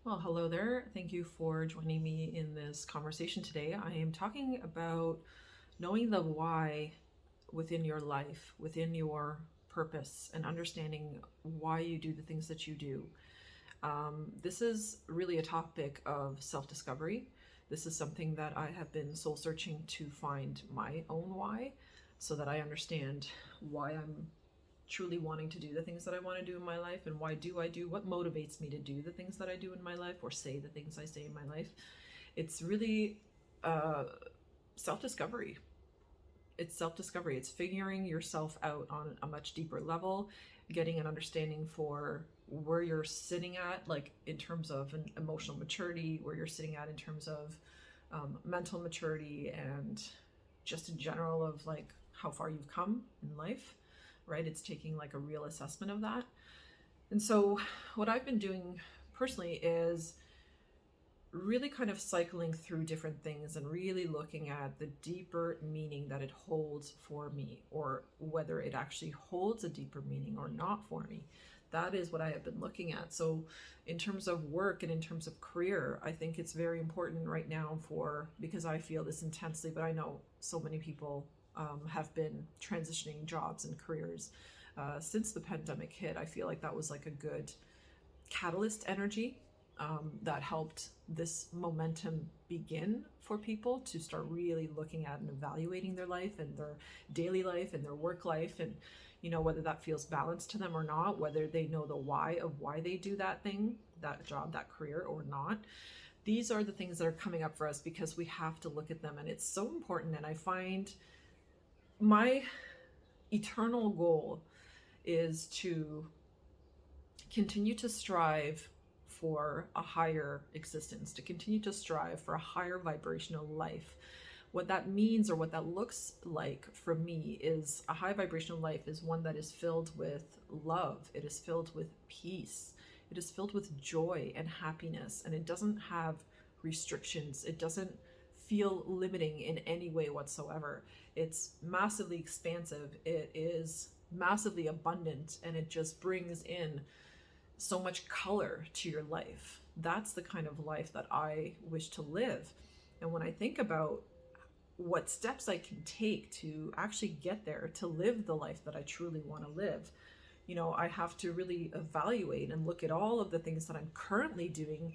Well, hello there. Thank you for joining me in this conversation today. I am talking about knowing the why within your life, within your purpose, and understanding why you do the things that you do. This is really a topic of self discovery. This is something that I have been soul searching to find my own why so that I understand why I'm truly wanting to do the things that I want to do in my life, and why do I do what motivates me to do the things that I do in my life or say the things I say in my life. It's really uh, self-discovery. It's self-discovery. It's figuring yourself out on a much deeper level, getting an understanding for where you're sitting at, like in terms of an emotional maturity, where you're sitting at in terms of mental maturity, and just in general of like how far you've come in life, right? It's taking like a real assessment of that. And so what I've been doing personally is really kind of cycling through different things and really looking at the deeper meaning that it holds for me, or whether it actually holds a deeper meaning or not for me. That is what I have been looking at. So in terms of work and in terms of career, I think it's very important right now because I feel this intensely, but I know so many people have been transitioning jobs and careers since the pandemic hit. I feel like that was like a good catalyst energy that helped this momentum begin for people to start really looking at and evaluating their life and their daily life and their work life, and whether that feels balanced to them or not, whether they know the why of why they do that thing, that job, that career, or not. These are the things that are coming up for us because we have to look at them, and it's so important. And I find my eternal goal is to continue to strive for a higher existence, to continue to strive for a higher vibrational life. What that means, or what that looks like for me, is a high vibrational life is one that is filled with love. It is filled with peace. It is filled with joy and happiness, and it doesn't have restrictions. It doesn't feel limiting in any way whatsoever. It's massively expansive. It is massively abundant, and it just brings in so much color to your life. That's the kind of life that I wish to live. And when I think about what steps I can take to actually get there, to live the life that I truly want to live, I have to really evaluate and look at all of the things that I'm currently doing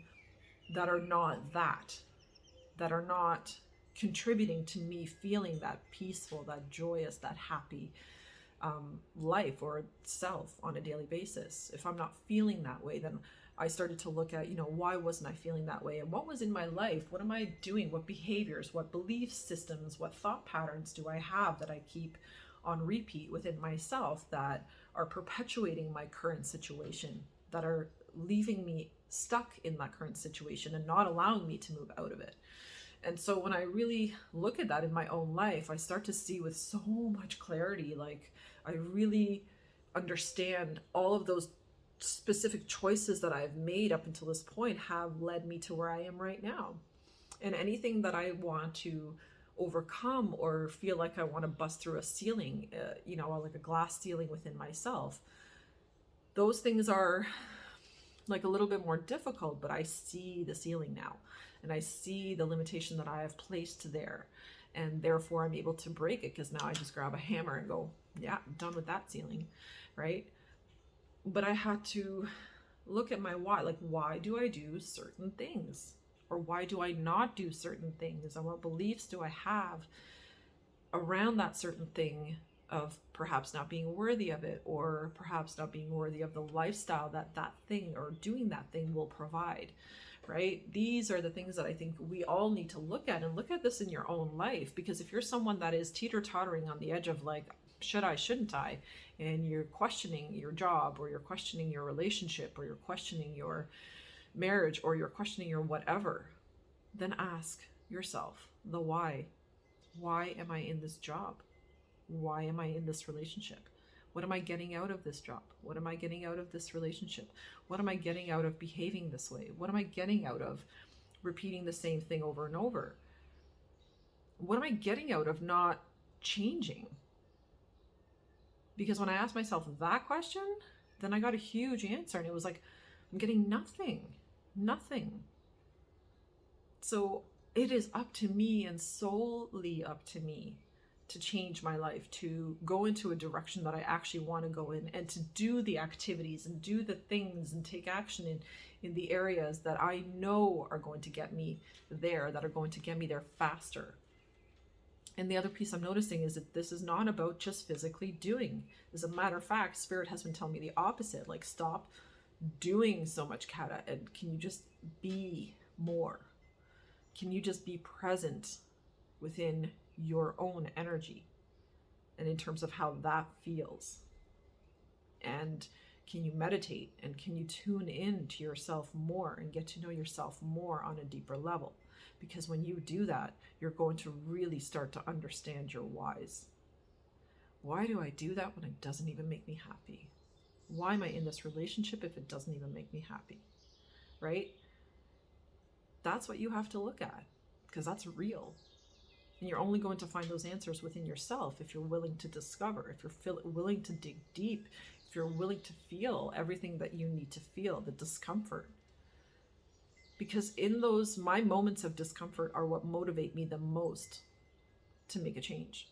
that are not that are not contributing to me feeling that peaceful, that joyous, that happy life or self on a daily basis. If I'm not feeling that way, then I started to look at, why wasn't I feeling that way? And what was in my life? What am I doing? What behaviors, what belief systems, what thought patterns do I have that I keep on repeat within myself that are perpetuating my current situation, that are leaving me stuck in that current situation and not allowing me to move out of it? And so when I really look at that in my own life, I start to see with so much clarity, like I really understand all of those specific choices that I've made up until this point have led me to where I am right now. And anything that I want to overcome or feel like I want to bust through a ceiling, like a glass ceiling within myself, those things are like a little bit more difficult, but I see the ceiling now, and I see the limitation that I have placed there, and therefore I'm able to break it, because now I just grab a hammer and go, yeah, I'm done with that ceiling, right? But I had to look at my why. Like, why do I do certain things, or why do I not do certain things, and what beliefs do I have around that certain thing, of perhaps not being worthy of it, or perhaps not being worthy of the lifestyle that that thing or doing that thing will provide, right? These are the things that I think we all need to look at, and look at this in your own life. Because if you're someone that is teeter-tottering on the edge of like, should I, shouldn't I, and you're questioning your job, or you're questioning your relationship, or you're questioning your marriage, or you're questioning your whatever, then ask yourself the why. Why am I in this job? Why am I in this relationship? What am I getting out of this job? What am I getting out of this relationship? What am I getting out of behaving this way? What am I getting out of repeating the same thing over and over? What am I getting out of not changing? Because when I asked myself that question, then I got a huge answer, and it was like, I'm getting nothing. Nothing. So it is up to me and solely up to me to change my life, to go into a direction that I actually want to go in, and to do the activities and do the things and take action in the areas that I know are going to get me there, that are going to get me there faster. And the other piece I'm noticing is that this is not about just physically doing. As a matter of fact, Spirit has been telling me the opposite. Like, stop doing so much, Kata, and can you just be more? Can you just be present within your own energy and in terms of how that feels? And can you meditate, and can you tune in to yourself more and get to know yourself more on a deeper level? Because when you do that, you're going to really start to understand your whys. Why do I do that when it doesn't even make me happy? Why am I in this relationship if it doesn't even make me happy? Right? That's what you have to look at, because that's real. And you're only going to find those answers within yourself if you're willing to discover, if you're willing to dig deep, if you're willing to feel everything that you need to feel, the discomfort. Because in those, my moments of discomfort are what motivate me the most to make a change.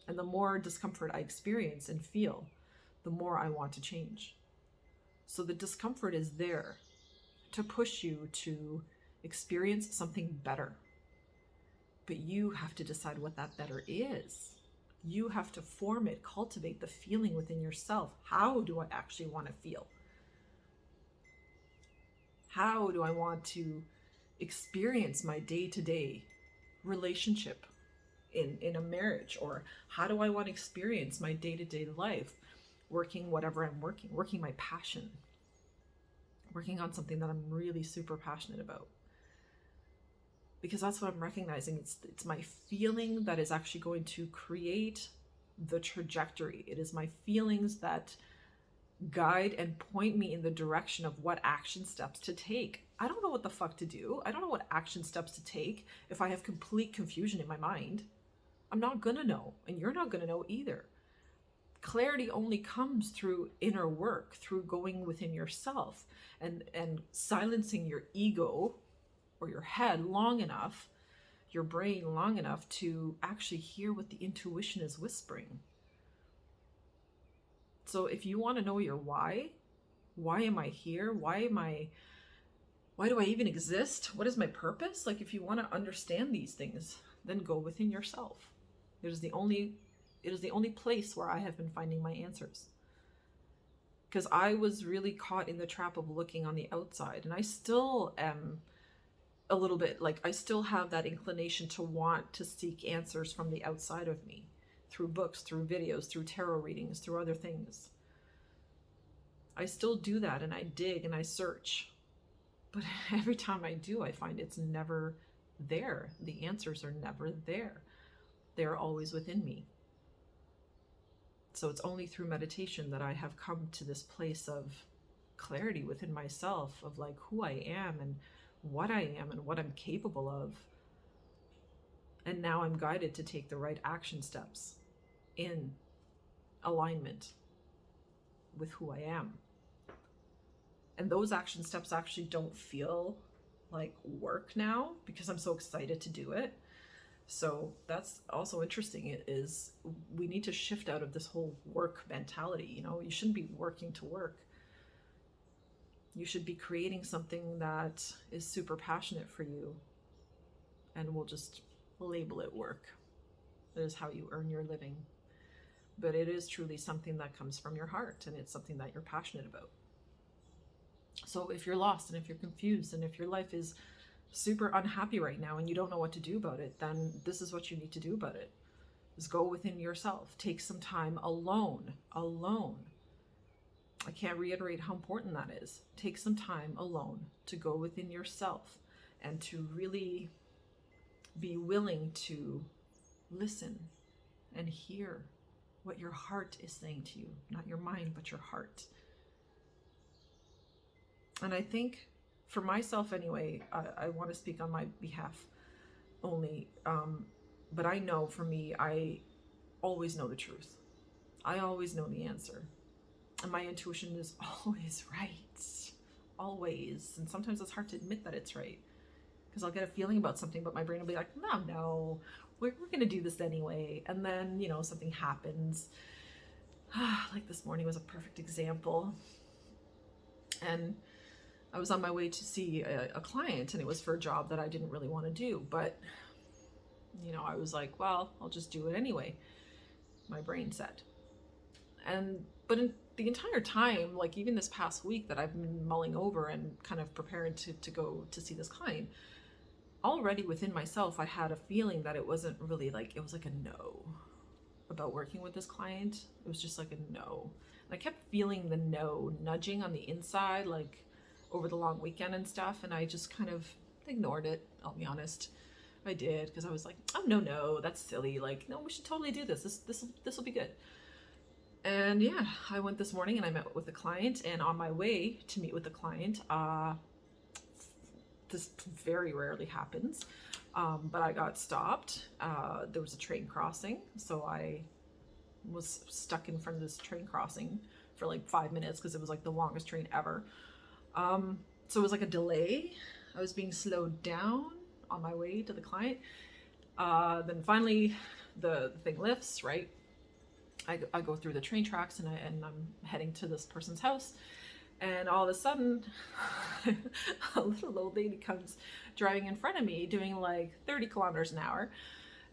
And the more discomfort I experience and feel, the more I want to change. So the discomfort is there to push you to experience something better. But you have to decide what that better is. You have to form it, cultivate the feeling within yourself. How do I actually want to feel? How do I want to experience my day-to-day relationship in a marriage? Or how do I want to experience my day-to-day life working whatever I'm working my passion, working on something that I'm really super passionate about? Because that's what I'm recognizing. It's my feeling that is actually going to create the trajectory. It is my feelings that guide and point me in the direction of what action steps to take. I don't know what the fuck to do. I don't know what action steps to take if I have complete confusion in my mind. I'm not gonna know, and you're not gonna know either. Clarity only comes through inner work, through going within yourself and silencing your ego or your head long enough, your brain long enough to actually hear what the intuition is whispering. So if you want to know your why am I here? Why do I even exist? What is my purpose? Like, if you want to understand these things, then go within yourself. It is the only place where I have been finding my answers. Because I was really caught in the trap of looking on the outside, and I still am a little bit like, I still have that inclination to want to seek answers from the outside of me, through books, through videos, through tarot readings, through other things. I still do that, and I dig and I search. But every time I do, I find it's never there. The answers are never there. They're always within me. So it's only through meditation that I have come to this place of clarity within myself, of like who I am and what I am and what I'm capable of. And now I'm guided to take the right action steps in alignment with who I am. And those action steps actually don't feel like work now, because I'm so excited to do it. So that's also interesting, is we need to shift out of this whole work mentality. You know, you shouldn't be working to work. You should be creating something that is super passionate for you, and we'll just label it work. That is how you earn your living. But it is truly something that comes from your heart, and it's something that you're passionate about. So if you're lost, and if you're confused, and if your life is super unhappy right now and you don't know what to do about it, then this is what you need to do about it. Is go within yourself. Take some time alone. I can't reiterate how important that is. Take some time alone to go within yourself and to really be willing to listen and hear what your heart is saying to you. Not your mind, but your heart. And I think, for myself anyway, I want to speak on my behalf only, but I know for me, I always know the truth. I always know the answer. And my intuition is always right. always. And sometimes it's hard to admit that it's right, because I'll get a feeling about something, but my brain will be like, no, we're going to do this anyway. And then, something happens. Like this morning was a perfect example. And I was on my way to see a client, and it was for a job that I didn't really want to do. But, I was like, well, I'll just do it anyway, my brain said. But in the entire time, like even this past week that I've been mulling over and kind of preparing to go to see this client, already within myself, I had a feeling that it wasn't really it was like a no about working with this client. It was just like a no. And I kept feeling the no nudging on the inside, like over the long weekend and stuff. And I just kind of ignored it. I'll be honest. I did, because I was like, oh, no, that's silly. Like, no, we should totally do this. This will be good. And yeah, I went this morning and I met with the client, and on my way to meet with the client, this very rarely happens, but I got stopped. There was a train crossing, so I was stuck in front of this train crossing for like 5 minutes because it was like the longest train ever. So it was like a delay. I was being slowed down on my way to the client. Then finally the thing lifts, right? I go through the train tracks and I'm heading to this person's house, and all of a sudden a little old lady comes driving in front of me doing like 30 kilometers an hour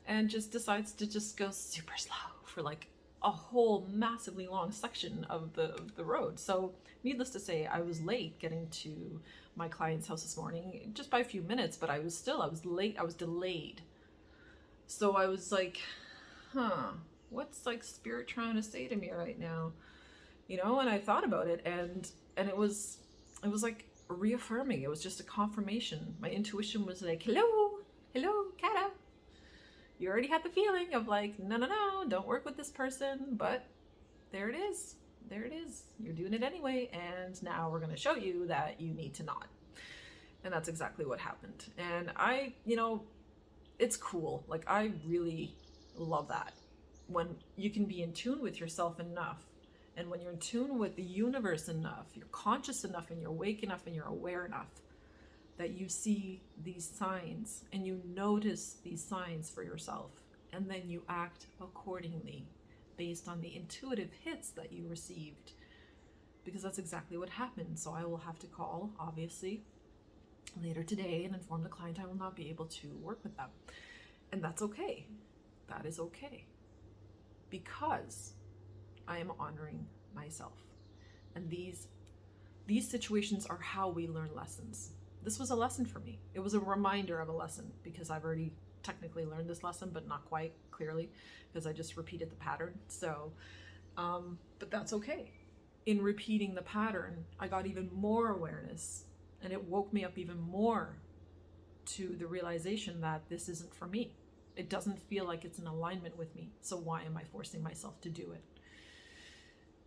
and just decides to just go super slow for like a whole massively long section of the road. So needless to say, I was late getting to my client's house this morning, just by a few minutes, but I was late, I was delayed. So I was like, what's like spirit trying to say to me right now? And I thought about it, and it was like reaffirming. It was just a confirmation. My intuition was like, hello, Kata. You already had the feeling of like, no, don't work with this person, but there it is. You're doing it anyway, and now we're going to show you that you need to not. And that's exactly what happened. And it's cool. Like, I really love that. When you can be in tune with yourself enough, and when you're in tune with the universe enough, you're conscious enough, and you're awake enough, and you're aware enough that you see these signs and you notice these signs for yourself, and then you act accordingly based on the intuitive hits that you received, because that's exactly what happened. So I will have to call, obviously, later today and inform the client I will not be able to work with them. And that's okay. That is okay. Because I am honoring myself. And these situations are how we learn lessons. This was a lesson for me. It was a reminder of a lesson, because I've already technically learned this lesson, but not quite clearly, because I just repeated the pattern. So, but that's okay. In repeating the pattern, I got even more awareness, and it woke me up even more to the realization that this isn't for me. It doesn't feel like it's in alignment with me. So why am I forcing myself to do it?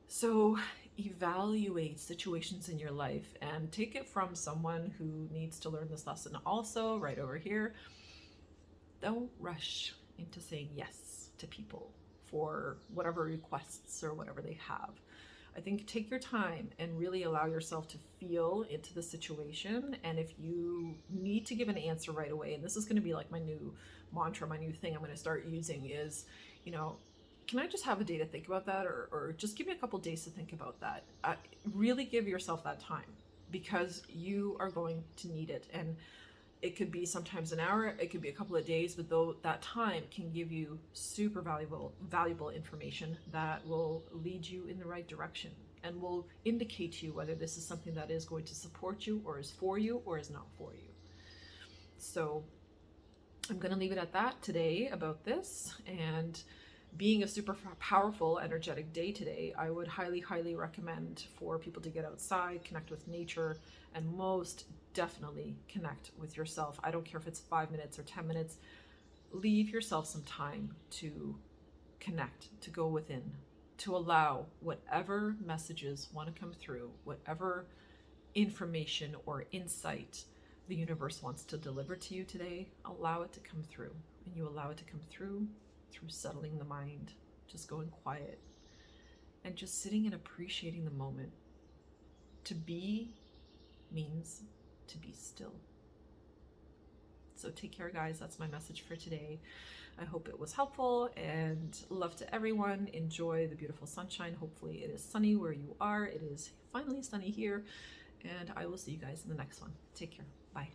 So evaluate situations in your life and take it from someone who needs to learn this lesson also, right over here. Don't rush into saying yes to people for whatever requests or whatever they have. I think take your time and really allow yourself to feel into the situation. And if you need to give an answer right away, and this is going to be like my new mantra, my new thing I'm going to start using is, can I just have a day to think about that? Or just give me a couple days to think about that. Really give yourself that time, because you are going to need it. And it could be sometimes an hour, it could be a couple of days, but though that time can give you super valuable information that will lead you in the right direction and will indicate to you whether this is something that is going to support you or is for you or is not for you. So I'm going to leave it at that today about this. And being a super powerful, energetic day today, I would highly, highly recommend for people to get outside, connect with nature, and most definitely connect with yourself. I don't care if it's 5 minutes or 10 minutes. Leave yourself some time to connect, to go within, to allow whatever messages want to come through, whatever information or insight the universe wants to deliver to you today, allow it to come through. And you allow it to come through settling the mind, just going quiet, and just sitting and appreciating the moment. To be means to be still. So take care, guys. That's my message for today. I hope it was helpful, and love to everyone. Enjoy the beautiful sunshine. Hopefully it is sunny where you are. It is finally sunny here, and I will see you guys in the next one. Take care. Bye.